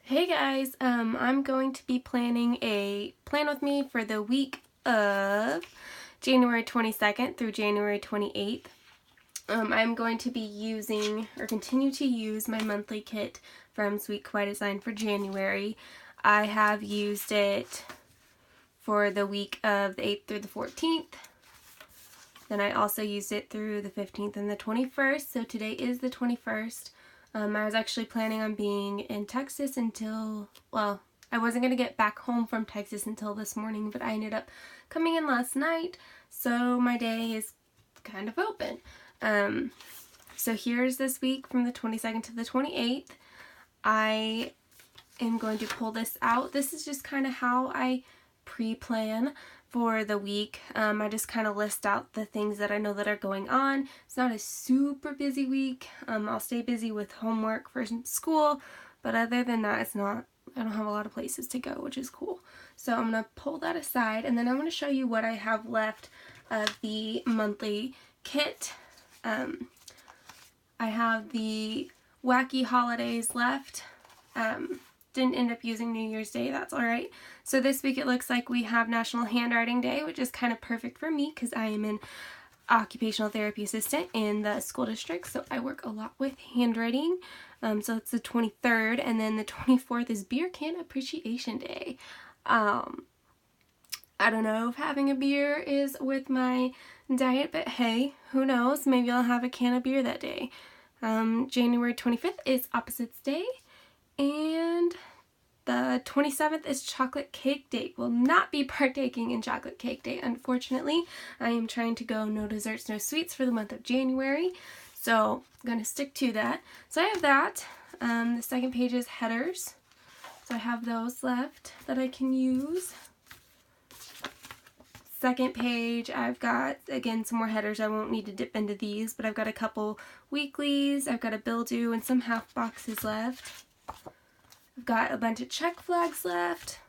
Hey guys, I'm going to be planning a plan with me for the week of January 22nd through January 28th. I'm going to be using or continue to use my monthly kit from Sweet Kawaii Design for January. I have used it for the week of the 8th through the 14th. Then I also used it through the 15th and the 21st, so today is the 21st. I was actually planning on being in Texas until, well, I wasn't going to get back home from Texas until this morning, but I ended up coming in last night, so my day is kind of open. So here's this week from the 22nd to the 28th. I am going to pull this out. This is just kind of how I pre-plan for the week. I just kind of list out the things that I know that are going on. It's not a super busy week. I'll stay busy with homework for school, but other than that, I don't have a lot of places to go, which is cool. So I'm going to pull that aside, and then I'm going to show you what I have left of the monthly kit. I have the wacky holidays left. Didn't end up using New Year's Day, that's alright. So this week it looks like we have National Handwriting Day, which is kind of perfect for me because I am an occupational therapy assistant in the school district, so I work a lot with handwriting. So it's the 23rd, and then the 24th is Beer Can Appreciation Day. I don't know if having a beer is with my diet, but hey, who knows? Maybe I'll have a can of beer that day. January 25th is Opposites Day. And the 27th is Chocolate Cake Day. Will not be partaking in Chocolate Cake Day, unfortunately. I am trying to go no desserts, no sweets for the month of January, so I'm going to stick to that. So I have that. The second page is headers. So I have those left that I can use. Second page, I've got, again, some more headers. I won't need to dip into these, but I've got a couple weeklies. I've got a bill due and some half boxes left. I've got a bunch of check flags left,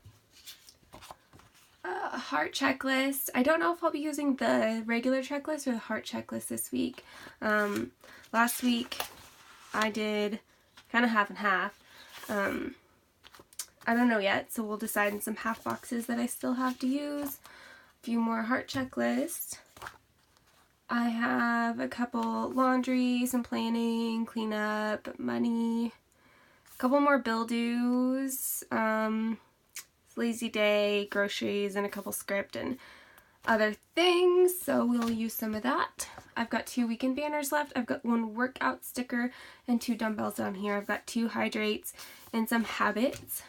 a heart checklist. I don't know if I'll be using the regular checklist or the heart checklist this week. Last week I did kind of half and half. I don't know yet, so we'll decide in some half boxes that I still have to use. A few more heart checklists. I have a couple laundry, some planning, cleanup, money. A couple more bill dues, lazy day, groceries, and a couple script and other things, so we'll use some of that. I've got 2 weekend banners left. I've got 1 workout sticker and 2 dumbbells down here. I've got 2 hydrates and some habits.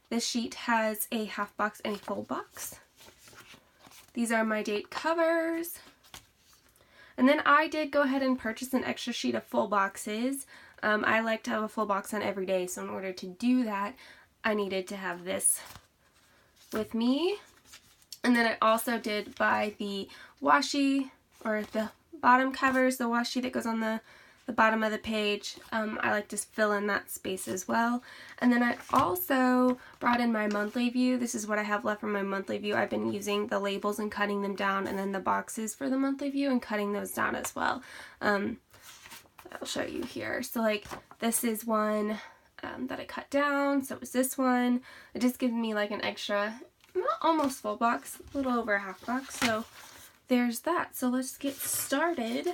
This sheet has a half box and a full box. These are my date covers. And then I did go ahead and purchase an extra sheet of full boxes. I like to have a full box on every day, so in order to do that, I needed to have this with me. And then I also did buy the washi, or the bottom covers, the washi that goes on the bottom of the page. I like to fill in that space as well. And then I also brought in my monthly view. This is what I have left from my monthly view. I've been using the labels and cutting them down, and then the boxes for the monthly view and cutting those down as well. I'll show you here. So like this is one that I cut down, so it was this one. It just gives me like an extra, almost full box, a little over a half box, so there's that. So let's get started.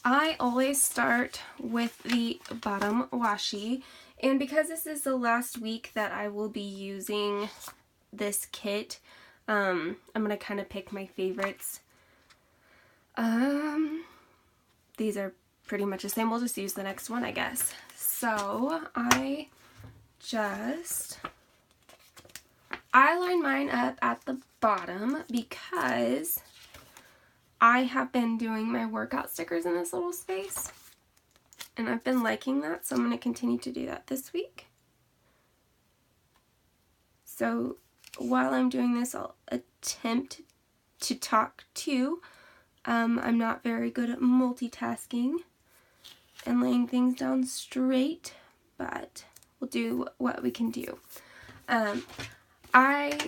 I always start with the bottom washi, and because this is the last week that I will be using this kit, I'm going to kind of pick my favorites. These are pretty much the same. We'll just use the next one, I guess. So I line mine up at the bottom because I have been doing my workout stickers in this little space, and I've been liking that, so I'm going to continue to do that this week. So while I'm doing this, I'll attempt to talk too. I'm not very good at multitasking and laying things down straight, but we'll do what we can do.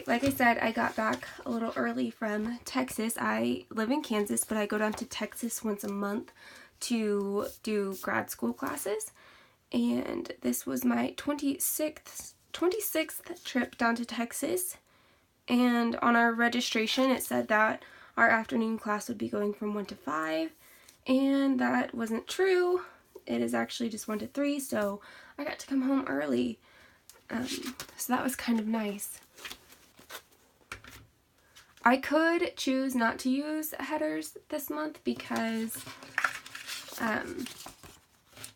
Like I said, I got back a little early from Texas. I live in Kansas, but I go down to Texas once a month to do grad school classes. And this was my 26th trip down to Texas. And on our registration it said that our afternoon class would be going from 1 to 5. And that wasn't true. It is actually just 1 to 3, so I got to come home early. So that was kind of nice. I could choose not to use headers this month because, I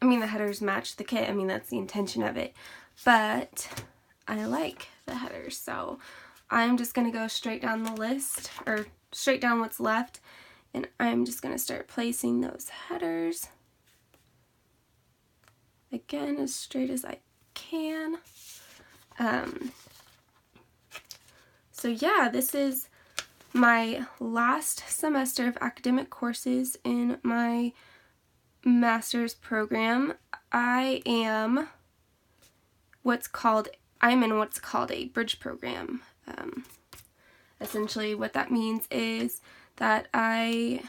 mean, the headers match the kit. I mean, that's the intention of it. But I like the headers, so I'm just going to go straight down the list, or straight down what's left, and I'm just going to start placing those headers. Again, as straight as I can. So yeah, this is my last semester of academic courses in my master's program. I'm in what's called a bridge program. Essentially what that means is that I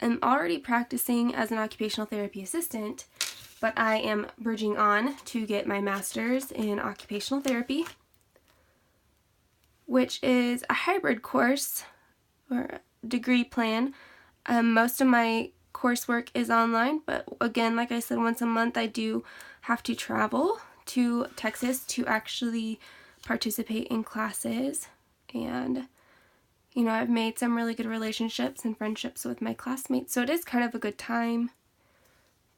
am already practicing as an occupational therapy assistant, but I am bridging on to get my master's in occupational therapy, which is a hybrid course or degree plan. Most of my coursework is online, but again, like I said, once a month I do have to travel to Texas to actually participate in classes. And you know, I've made some really good relationships and friendships with my classmates, so it is kind of a good time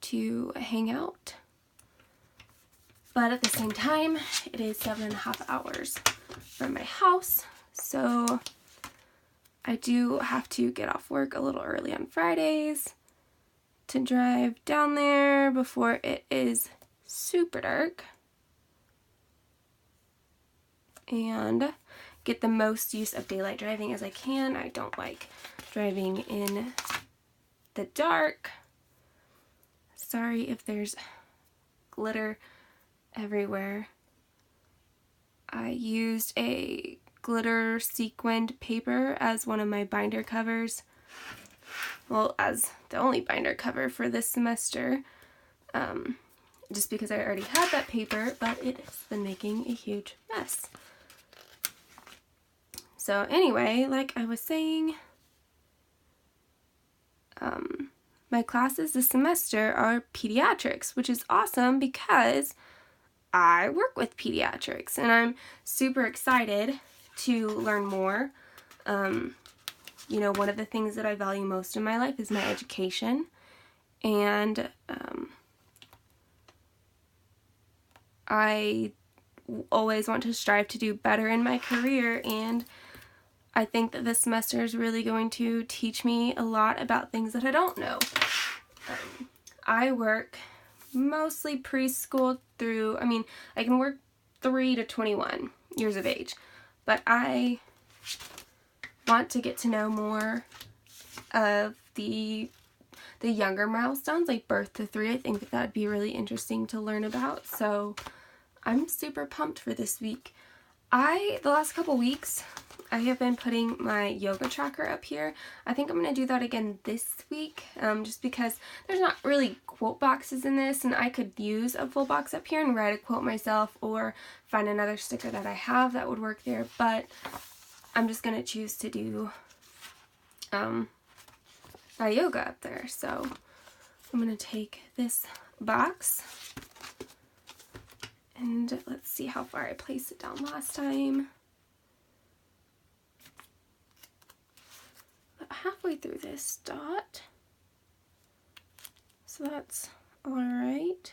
to hang out. But at the same time, it is 7.5 hours from my house, so I do have to get off work a little early on Fridays to drive down there before it is super dark and get the most use of daylight driving as I can. I don't like driving in the dark. Sorry if there's glitter everywhere. I used a glitter sequined paper as one of my binder covers. Well, as the only binder cover for this semester. Just because I already had that paper, but it has been making a huge mess. So anyway, like I was saying, my classes this semester are pediatrics, which is awesome because I work with pediatrics and I'm super excited to learn more. You know, one of the things that I value most in my life is my education, and I always want to strive to do better in my career, and I think that this semester is really going to teach me a lot about things that I don't know. I work mostly preschool through, I can work 3 to 21 years of age, but I want to get to know more of the younger milestones, like birth to 3. I think that would be really interesting to learn about, so I'm super pumped for this week. The last couple weeks, I have been putting my yoga tracker up here. I think I'm going to do that again this week, just because there's not really quote boxes in this, and I could use a full box up here and write a quote myself or find another sticker that I have that would work there, but I'm just going to choose to do my yoga up there. So I'm going to take this box, and let's see how far I placed it down last time. About halfway through this dot. So that's alright.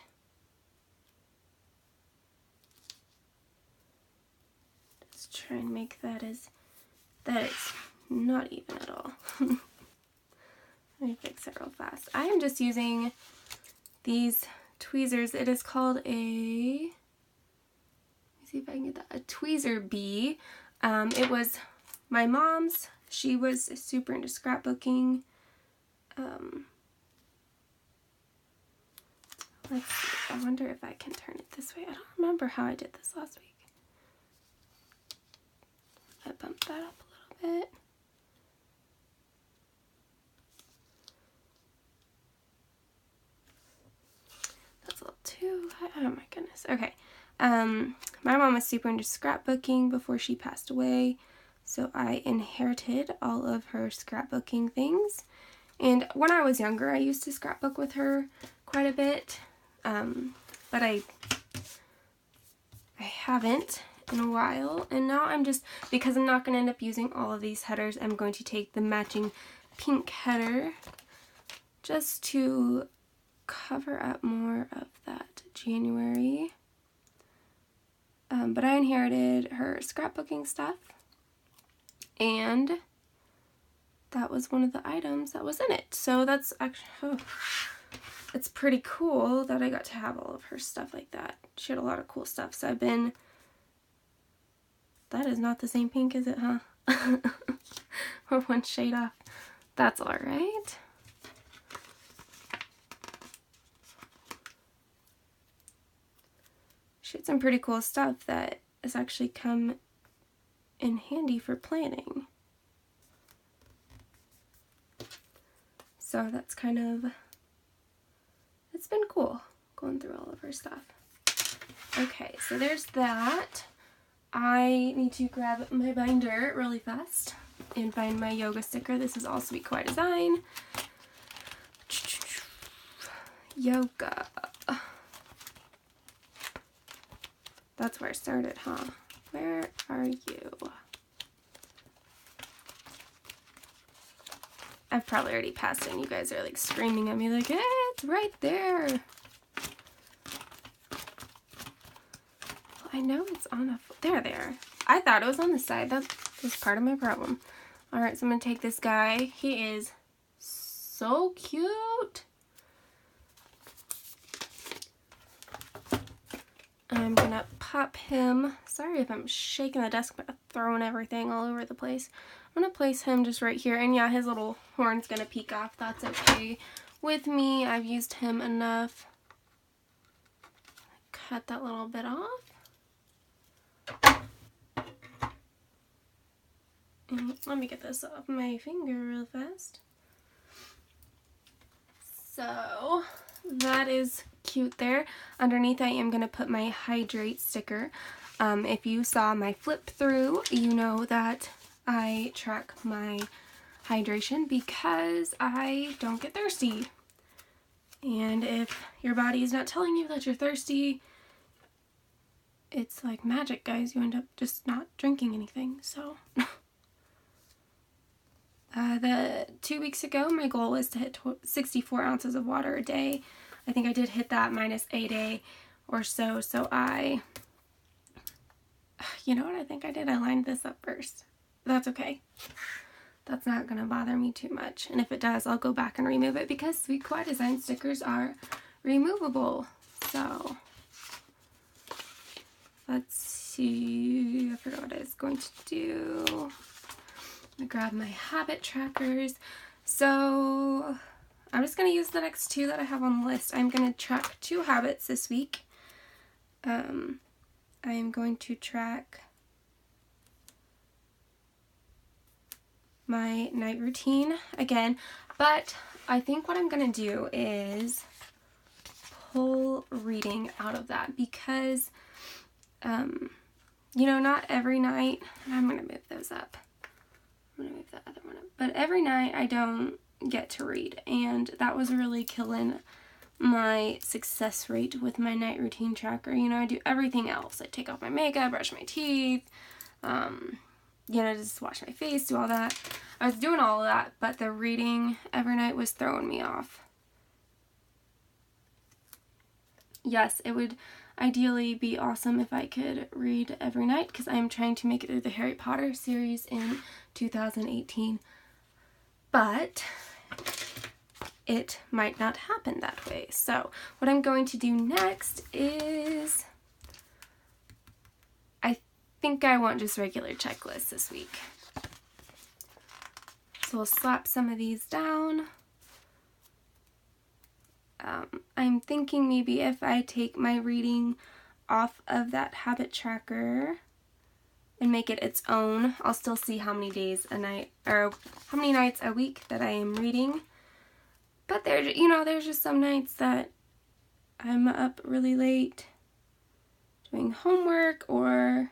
Just try and make that as, that it's not even at all. Let me fix it real fast. I am just using these tweezers. It is called a, let me see if I can get that, a tweezer bee. It was my mom's. She was super into scrapbooking. Let's see. I wonder if I can turn it this way. I don't remember how I did this last week. I bumped that up a little bit. too. Oh my goodness. Okay. My mom was super into scrapbooking before she passed away, so I inherited all of her scrapbooking things. And when I was younger, I used to scrapbook with her quite a bit, but I haven't in a while. And now I'm just, because I'm not going to end up using all of these headers, I'm going to take the matching pink header just to cover up more of that January. But I inherited her scrapbooking stuff, and that was one of the items that was in it. So that's actually, it's pretty cool that I got to have all of her stuff like that. She had a lot of cool stuff. So I've been, that is not the same pink, is it, huh? We're one shade off. That's all right. She had some pretty cool stuff that has actually come in handy for planning. So that's kind of, it's been cool going through all of her stuff. Okay, so there's that. I need to grab my binder really fast and find my yoga sticker. This is all Sweet Kawaii design. Yoga. That's where I started, huh? Where are you? I've probably already passed it and you guys are like screaming at me like, hey, it's right there. Well, I know it's on a, there. I thought it was on the side. That was part of my problem. All right, so I'm gonna take this guy. He is so cute. I'm gonna pop him. Sorry if I'm shaking the desk, but throwing everything all over the place. I'm gonna place him just right here, and yeah, his little horn's gonna peek off. That's okay with me. I've used him enough. Cut that little bit off. And let me get this off my finger real fast. So that is cute there. Underneath I am going to put my hydrate sticker. If you saw my flip through, you know that I track my hydration because I don't get thirsty. And if your body is not telling you that you're thirsty, it's like magic, guys. You end up just not drinking anything. So the 2 weeks ago, my goal was to hit 64 ounces of water a day. I think I did hit that minus a day or so. So you know what I think I did? I lined this up first. That's okay. That's not going to bother me too much. And if it does, I'll go back and remove it because Sweet Kawaii design stickers are removable. So let's see. I forgot what I was going to do. I'm going to grab my habit trackers. So I'm just going to use the next 2 that I have on the list. I'm going to track 2 habits this week. I am going to track my night routine again, but I think what I'm going to do is pull reading out of that because, you know, not every night, I'm going to move those up. I'm going to move that other one up. But every night I don't get to read, and that was really killing my success rate with my night routine tracker. You know, I do everything else. I take off my makeup, brush my teeth, you know, just wash my face, do all that. I was doing all of that, but the reading every night was throwing me off. Yes, it would ideally be awesome if I could read every night because I am trying to make it through the Harry Potter series in 2018. But it might not happen that way. So what I'm going to do next is, I think I want just regular checklists this week. So we'll slap some of these down. I'm thinking maybe if I take my reading off of that habit tracker and make it its own, I'll still see how many days a night, or how many nights a week that I am reading. But there, you know, there's just some nights that I'm up really late doing homework, or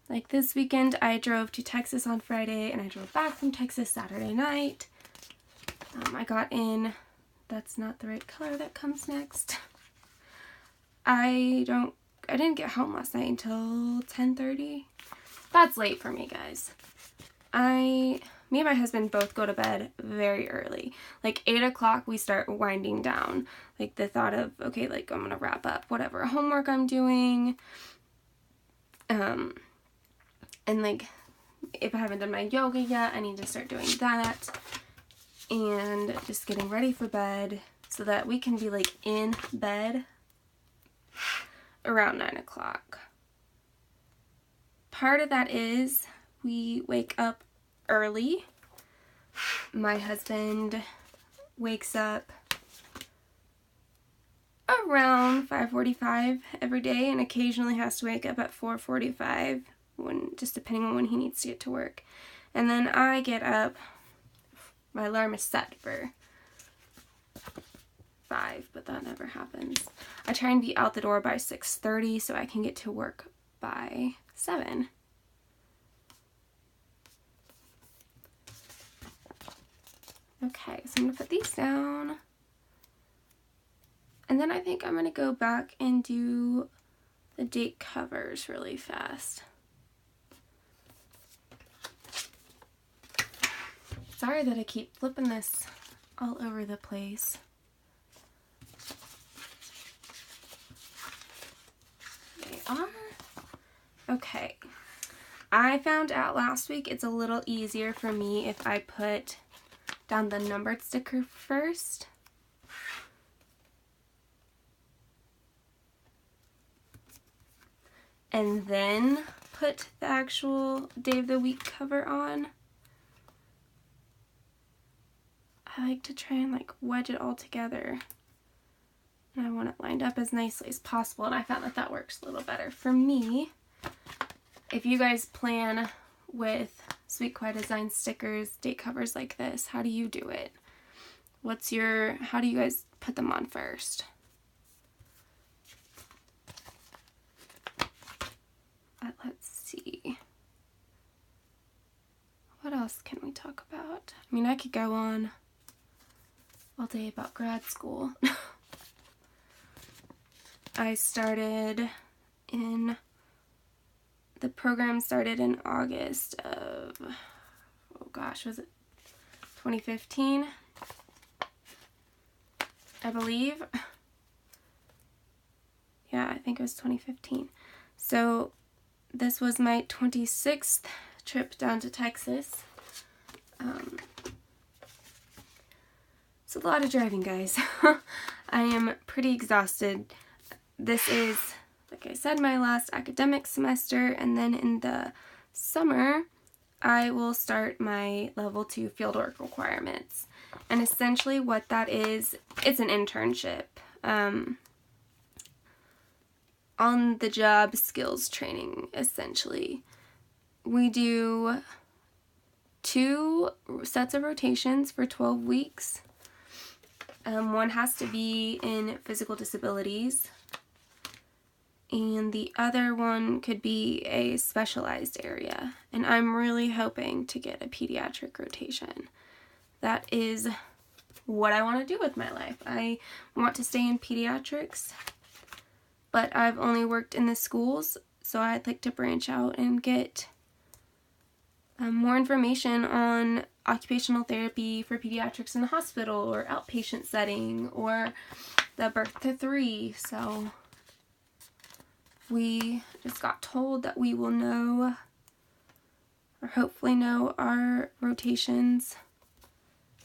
like this weekend I drove to Texas on Friday and I drove back from Texas Saturday night. I got in, that's not the right color that comes next. I didn't get home last night until 10:30. That's late for me, guys. Me and my husband both go to bed very early. Like 8 o'clock we start winding down. Like the thought of, okay, like I'm gonna wrap up whatever homework I'm doing. And like if I haven't done my yoga yet, I need to start doing that. And just getting ready for bed so that we can be like in bed around 9 o'clock. Part of that is we wake up early. My husband wakes up around 5:45 every day and occasionally has to wake up at 4:45, just depending on when he needs to get to work. And then I get up, my alarm is set for 5, but that never happens. I try and be out the door by 6:30 so I can get to work by 7. Okay, so I'm going to put these down. And then I think I'm going to go back and do the date covers really fast. Sorry that I keep flipping this all over the place. They are. Okay. I found out last week it's a little easier for me if I put down the numbered sticker first. And then put the actual day of the week cover on. I like to try and like wedge it all together. And I want it lined up as nicely as possible, and I found that that works a little better for me. If you guys plan with Sweet Kawaii Design stickers, date covers like this, how do you do it? How do you guys put them on first? Let's see. What else can we talk about? I mean, I could go on all day about grad school. The program started in August of, oh gosh, was it 2015? I believe. Yeah, I think it was 2015. So this was my 26th trip down to Texas. It's a lot of driving, guys. I am pretty exhausted. This is, like I said, my last academic semester, and then in the summer I will start my level 2 fieldwork requirements. And essentially what that is, it's an internship. On the job skills training, essentially. We do 2 sets of rotations for 12 weeks. One has to be in physical disabilities, and the other one could be a specialized area. And I'm really hoping to get a pediatric rotation. That is what I want to do with my life. I want to stay in pediatrics, but I've only worked in the schools, so I'd like to branch out and get more information on occupational therapy for pediatrics in the hospital or outpatient setting or the birth to 3. So we just got told that we will know, or hopefully know, our rotations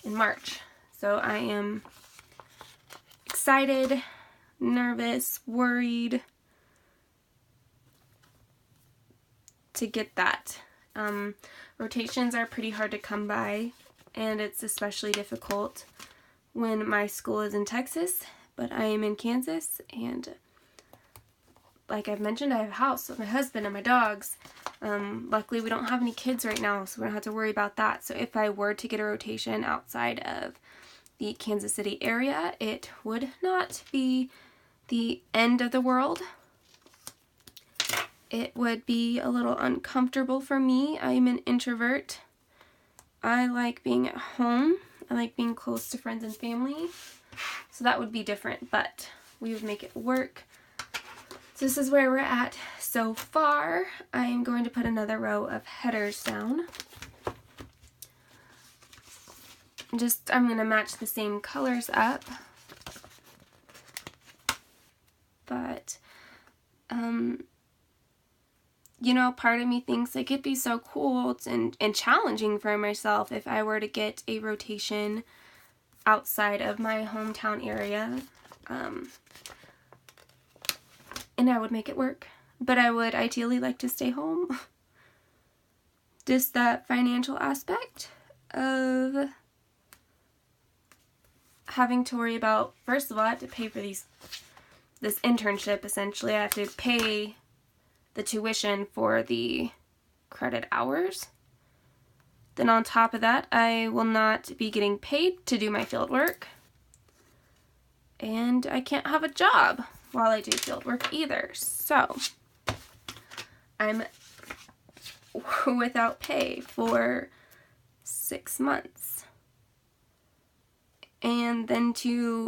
in March. So I am excited, nervous, worried to get that. Rotations are pretty hard to come by, and it's especially difficult when my school is in Texas, but I am in Kansas, and like I've mentioned, I have a house with my husband and my dogs. Luckily we don't have any kids right now, so we don't have to worry about that. So if I were to get a rotation outside of the Kansas City area, it would not be the end of the world. It would be a little uncomfortable for me. I'm an introvert. I like being at home. I like being close to friends and family. So that would be different, but we would make it work. So this is where we're at so far. I am going to put another row of headers down. I'm going to match the same colors up. But, you know, part of me thinks like it'd be so cool and challenging for myself if I were to get a rotation outside of my hometown area. And I would make it work. But I would ideally like to stay home. Just that financial aspect of having to worry about, first of all, I have to pay for this internship, essentially. I have to pay the tuition for the credit hours. Then on top of that, I will not be getting paid to do my field work. And I can't have a job while I do field work either. So I'm without pay for 6 months. And then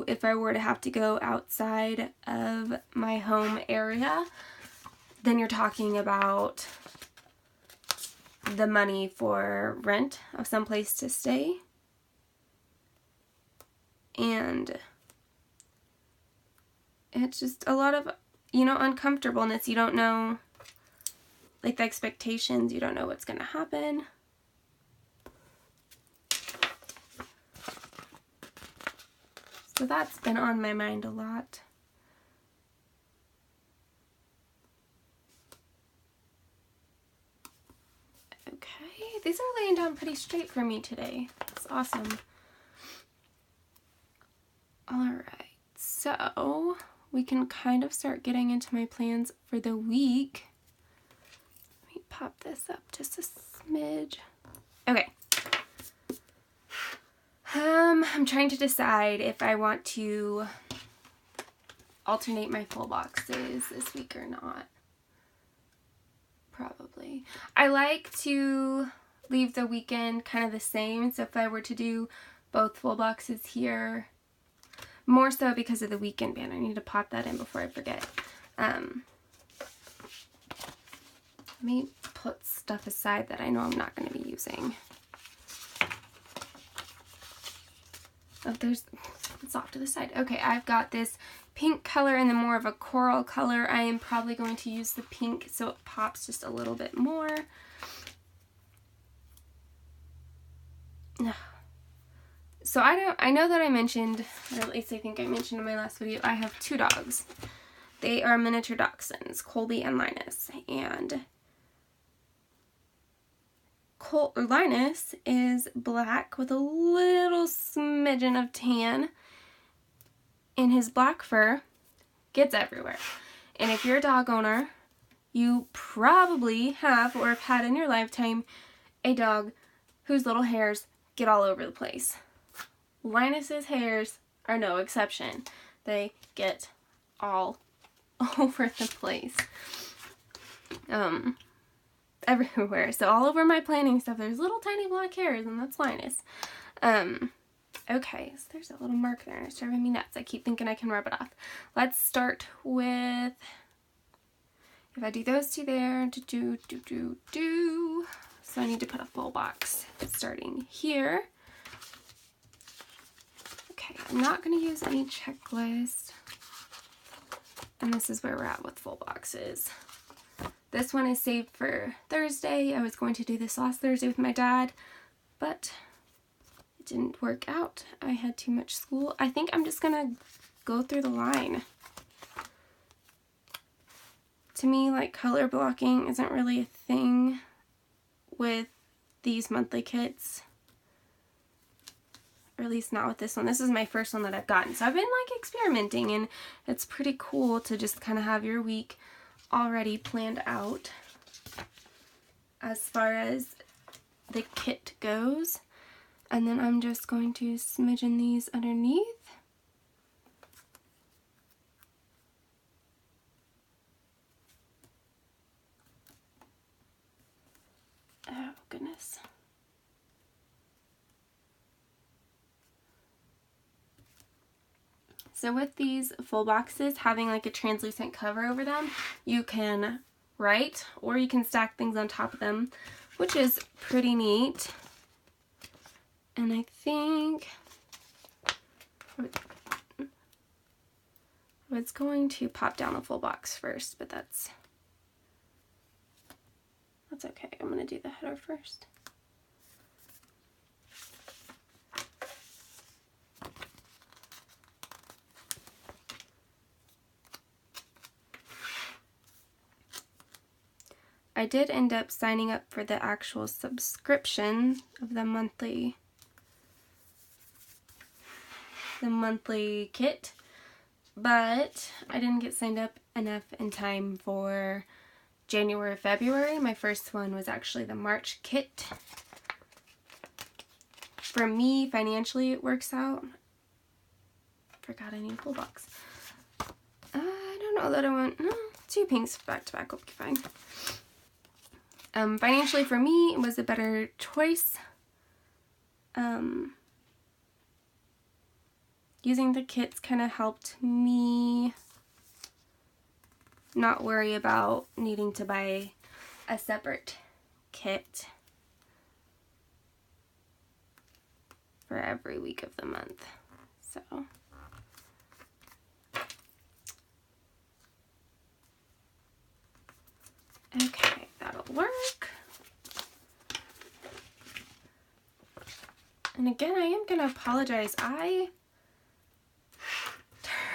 if I were to have to go outside of my home area, then you're talking about the money for rent of some place to stay. And it's just a lot of, you know, uncomfortableness. You don't know, like, the expectations. You don't know what's going to happen. So that's been on my mind a lot. Okay, these are laying down pretty straight for me today. That's awesome. Alright, so we can kind of start getting into my plans for the week. Let me pop this up just a smidge. Okay. I'm trying to decide if I want to alternate my full boxes this week or not. Probably. I like to leave the weekend kind of the same, so if I were to do both full boxes here, more so because of the weekend band. I need to pop that in before I forget. Let me put stuff aside that I know I'm not going to be using. Oh, it's off to the side. Okay, I've got this pink color and then more of a coral color. I am probably going to use the pink so it pops just a little bit more. So I know that I mentioned, or at least I think I mentioned in my last video, I have 2 dogs. They are miniature dachshunds, Colby and Linus. And Linus is black with a little smidgen of tan, and his black fur gets everywhere. And if you're a dog owner, you probably have or have had in your lifetime a dog whose little hairs get all over the place. Linus's hairs are no exception. They get all over the place. Everywhere. So all over my planning stuff, there's little tiny black hairs, and that's Linus. Okay, so there's a little mark there, and it's driving me nuts. I keep thinking I can rub it off. Let's start with, if I do those 2 there, so I need to put a full box starting here. Okay, I'm not going to use any checklist, and this is where we're at with full boxes. This one is saved for Thursday. I was going to do this last Thursday with my dad, but it didn't work out. I had too much school. I think I'm just gonna go through the line. To me, like, color blocking isn't really a thing with these monthly kits. Or at least not with this one. This is my first one that I've gotten. So I've been, like, experimenting, and it's pretty cool to just kind of have your week already planned out as far as the kit goes. And then I'm just going to smidgen these underneath. Oh, goodness. So with these full boxes, having like a translucent cover over them, you can write or you can stack things on top of them, which is pretty neat. And I think I was going to pop down a full box first, but that's okay. I'm going to do the header first. I did end up signing up for the actual subscription of the monthly kit, but I didn't get signed up enough in time for January, February. My first one was actually the March kit. For me, financially, it works out. Forgot I need a full box. I don't know that I want, no, 2 pinks back to back will be fine. Financially for me, it was a better choice. Using the kits kind of helped me not worry about needing to buy a separate kit for every week of the month. So okay, that'll work. And again, I am gonna apologize. I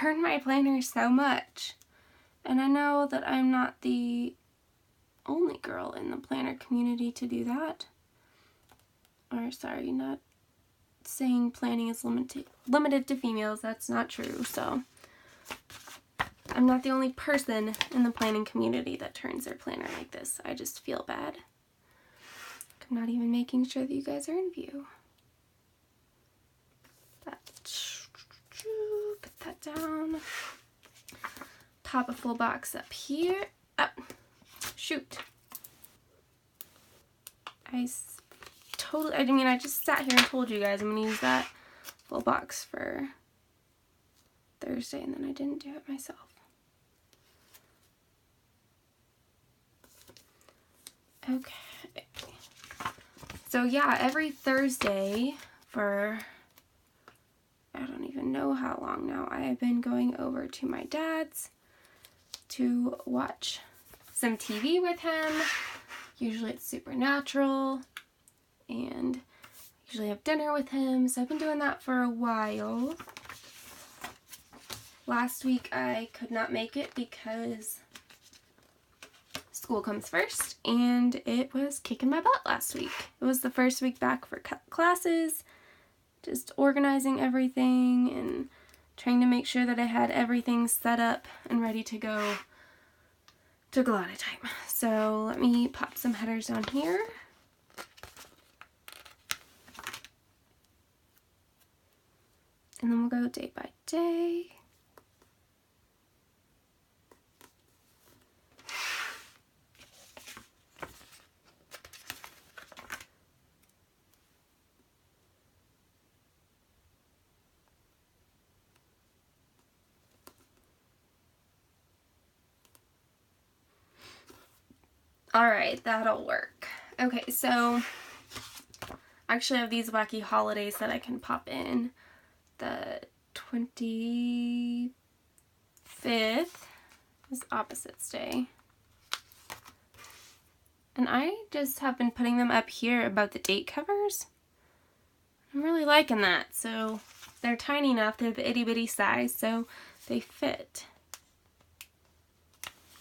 turn my planner so much, and I know that I'm not the only girl in the planner community to do that. Or sorry, not saying planning is limited to females. That's not true. So I'm not the only person in the planning community that turns their planner like this. I just feel bad. I'm not even making sure that you guys are in view. Put that down. Pop a full box up here. Oh, shoot. I just sat here and told you guys I'm going to use that full box for Thursday, and then I didn't do it myself. Okay. So yeah, every Thursday for I don't even know how long now, I have been going over to my dad's to watch some TV with him. Usually it's Supernatural, and usually have dinner with him. So I've been doing that for a while. Last week I could not make it because school comes first, and it was kicking my butt last week. It was the first week back for classes, just organizing everything and trying to make sure that I had everything set up and ready to go. Took a lot of time. So let me pop some headers down here. And then we'll go day by day. Alright, that'll work. Okay, so I actually have these wacky holidays that I can pop in. The 25th is Opposites Day. And I just have been putting them up here above the date covers. I'm really liking that. So they're tiny enough, they're the itty bitty size, so they fit.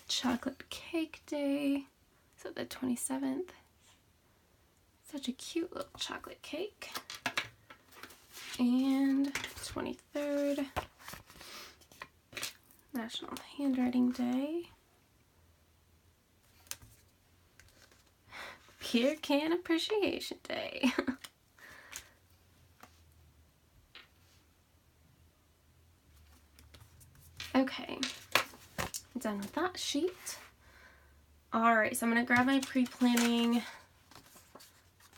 Chocolate Cake Day. So the 27th. Such a cute little chocolate cake. And 23rd. National Handwriting Day. Peer Can Appreciation Day. Okay, I'm done with that sheet. Alright, so I'm going to grab my pre-planning.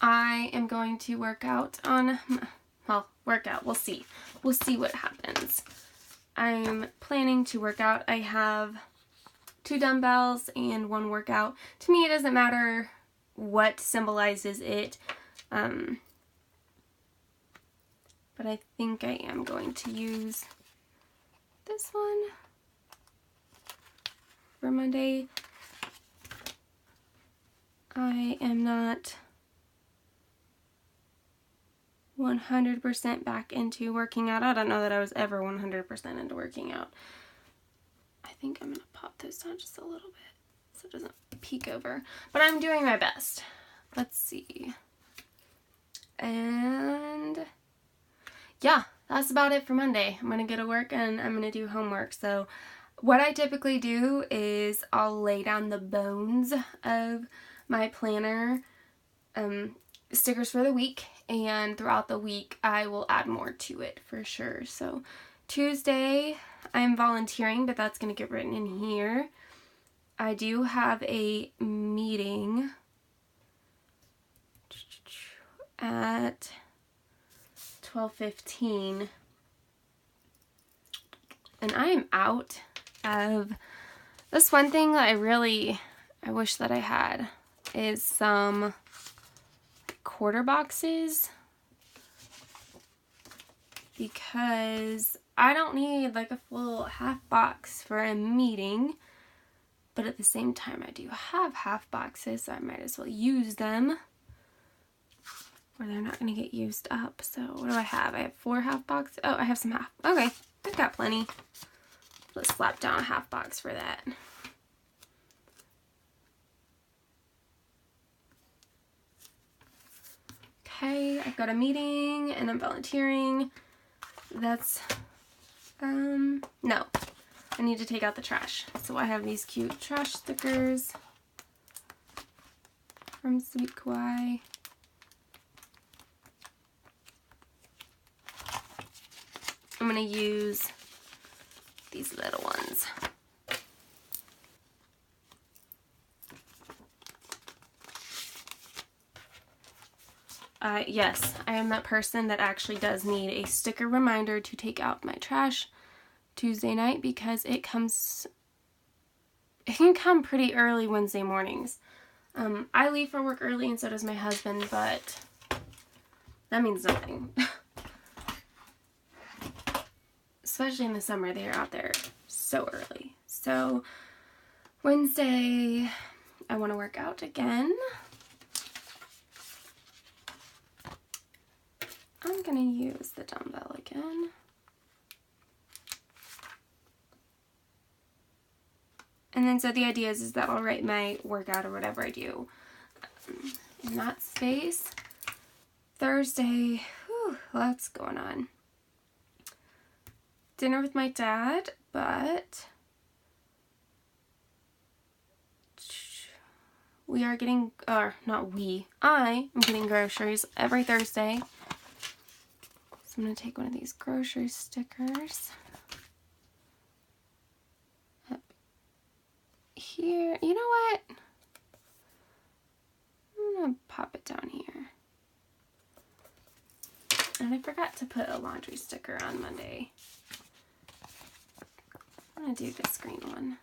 I am going to work out on, well, workout, we'll see. We'll see what happens. I'm planning to work out. I have 2 dumbbells and 1 workout. To me, it doesn't matter what symbolizes it. But I think I am going to use this one for Monday. I am not 100% back into working out. I don't know that I was ever 100% into working out. I think I'm going to pop those down just a little bit so it doesn't peek over. But I'm doing my best. Let's see. And yeah, that's about it for Monday. I'm going to go to work and I'm going to do homework. So what I typically do is I'll lay down the bones of my planner stickers for the week, and throughout the week I will add more to it for sure. So Tuesday I'm volunteering, but that's going to get written in here. I do have a meeting at 12:15, and I am out of this. One thing that I wish that I had is some quarter boxes, because I don't need like a full half box for a meeting, but at the same time I do have half boxes, so I might as well use them, or they're not going to get used up. So what do I have? I have 4 half boxes. Oh, I have some half. Okay, I've got plenty. Let's slap down a half box for that. Okay, I've got a meeting and I'm volunteering. That's, no, I need to take out the trash. So I have these cute trash stickers from Sweet Kawaii. I'm going to use these little ones. Yes, I am that person that actually does need a sticker reminder to take out my trash Tuesday night, because it can come pretty early Wednesday mornings. I leave for work early and so does my husband, but that means nothing. Especially in the summer, they're out there so early. So Wednesday, I want to work out again. I'm going to use the dumbbell again. And then so the idea is that I'll write my workout or whatever I do in that space. Thursday, whew, lots going on. Dinner with my dad, but we are getting, or not we, I am getting groceries every Thursday. So I'm going to take one of these grocery stickers up here. You know what? I'm going to pop it down here. And I forgot to put a laundry sticker on Monday. I'm going to do this green one.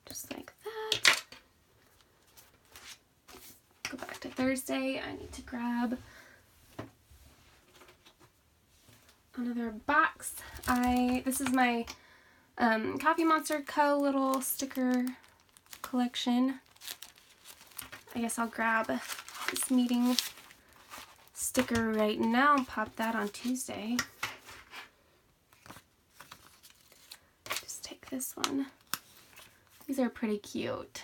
Just like that. Go back to Thursday. I need to grab another box. This is my Coffee Monster Co. little sticker collection. I guess I'll grab this meeting sticker right now and pop that on Tuesday. Just take this one. These are pretty cute.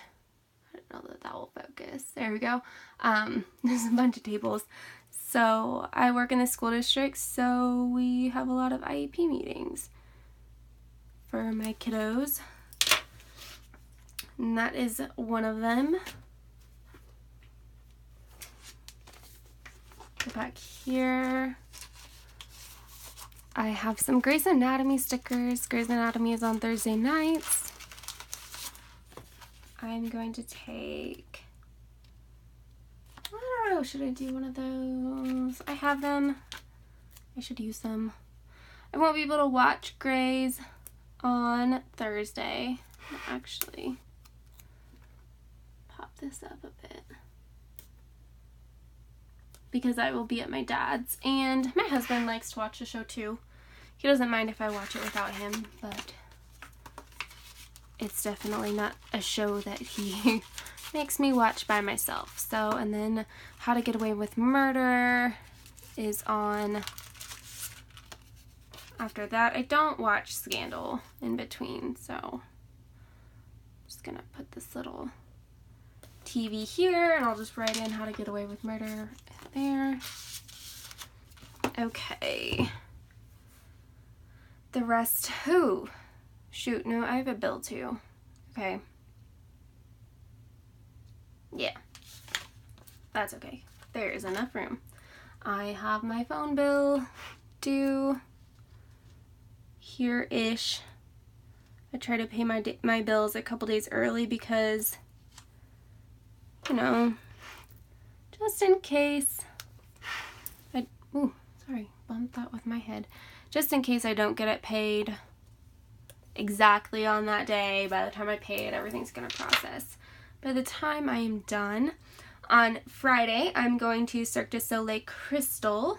I don't know that that will focus. There we go. There's a bunch of tables. So I work in the school district, so we have a lot of IEP meetings for my kiddos. And that is one of them. Go back here. I have some Grey's Anatomy stickers. Grey's Anatomy is on Thursday nights. I'm going to take, I don't know, should I do one of those? I have them. I should use them. I won't be able to watch Grey's on Thursday. I'll actually pop this up a bit, because I will be at my dad's, and my husband likes to watch the show too. He doesn't mind if I watch it without him, but it's definitely not a show that he makes me watch by myself. So, and then How to Get Away with Murder is on after that. I don't watch Scandal in between, so I'm just gonna put this little TV here, and I'll just write in How to Get Away with Murder there. Okay. The rest, who? Shoot, no, I have a bill too. Okay. Yeah. That's okay. There is enough room. I have my phone bill due here-ish. I try to pay my bills a couple days early because, you know, just in case sorry, bumped that with my head. Just in case I don't get it paid exactly on that day. By the time I pay it, everything's gonna process. By the time I am done, on Friday, I'm going to Cirque du Soleil Crystal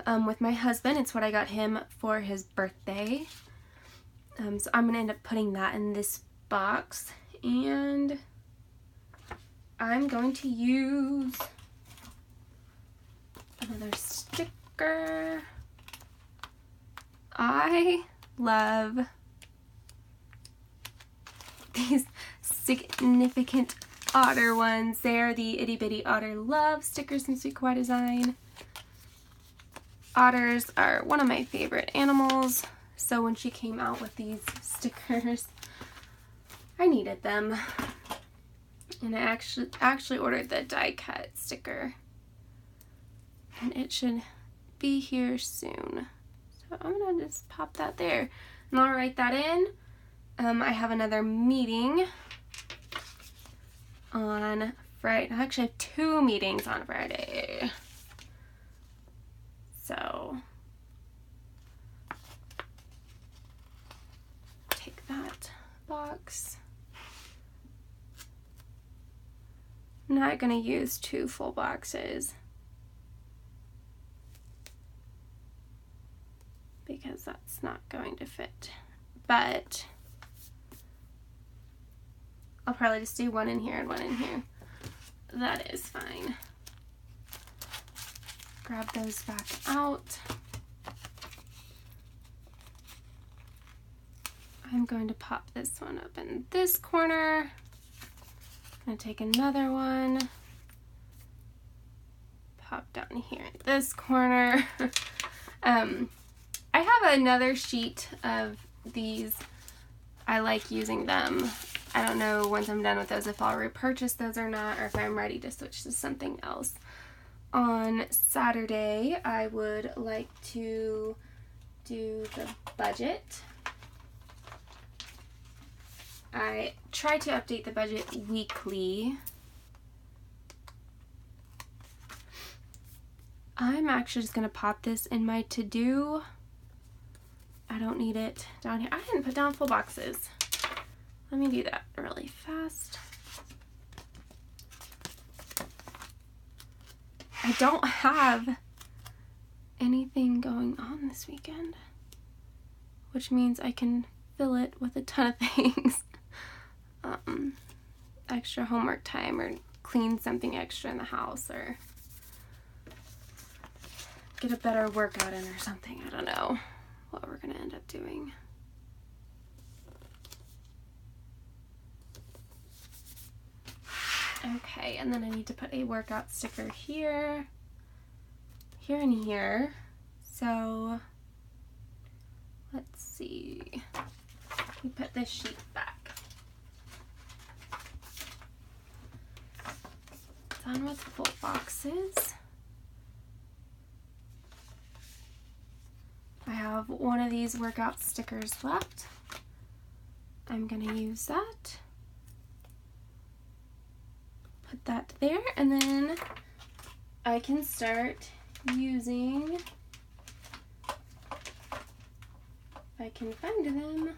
with my husband. It's what I got him for his birthday. So I'm gonna end up putting that in this box, and I'm going to use another sticker. I love these significant otter ones. They're the Itty Bitty Otter Love stickers from Sweet Kawaii Design. Otters are one of my favorite animals, so when she came out with these stickers, I needed them. And I actually ordered the die cut sticker, and it should be here soon. So I'm gonna just pop that there, and I'll write that in. I have another meeting on Friday. I actually have 2 meetings on Friday. So take that box. I'm not gonna use 2 full boxes because that's not going to fit, but I'll probably just do 1 in here and 1 in here. That is fine. Grab those back out. I'm going to pop this one up in this corner. I'm going to take another one, pop down here in this corner. I have another sheet of these. I like using them. I don't know once I'm done with those if I'll repurchase those or not, or if I'm ready to switch to something else. On Saturday, I would like to do the budget. I try to update the budget weekly. I'm actually just going to pop this in my to-do. I don't need it down here. I didn't put down full boxes. Let me do that really fast. I don't have anything going on this weekend, which means I can fill it with a ton of things. Extra homework time, or clean something extra in the house, or get a better workout in or something. I don't know what we're gonna end up doing. Okay, and then I need to put a workout sticker here, here, and here. So let's see. We put this sheet back. Done with full boxes. these workout stickers left. I'm gonna use that. Put that there, and then I can start using, if I can find them,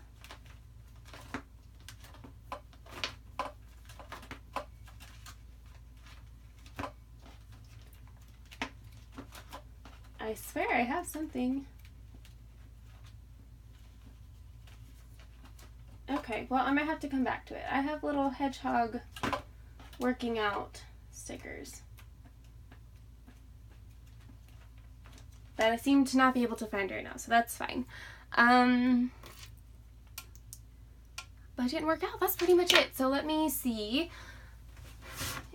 I swear I have something. Okay, well, I might have to come back to it. I have little hedgehog working out stickers that I seem to not be able to find right now, so that's fine. But it didn't work out. That's pretty much it. So let me see.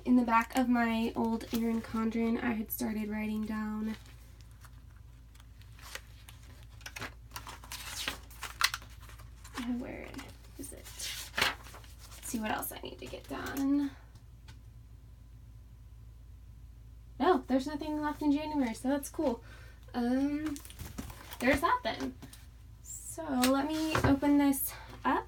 In the back of my old Erin Condren, I had started writing down where is it? Let's see what else I need to get done. No, there's nothing left in January, so that's cool. There's that then. So let me open this up.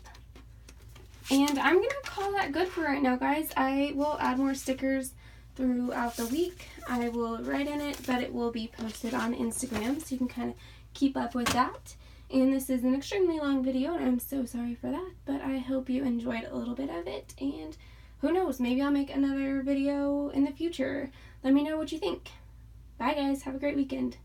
And I'm gonna call that good for right now, guys. I will add more stickers throughout the week. I will write in it, but it will be posted on Instagram, so you can kind of keep up with that. And this is an extremely long video, and I'm so sorry for that, but I hope you enjoyed a little bit of it, and who knows, maybe I'll make another video in the future. Let me know what you think. Bye guys, have a great weekend.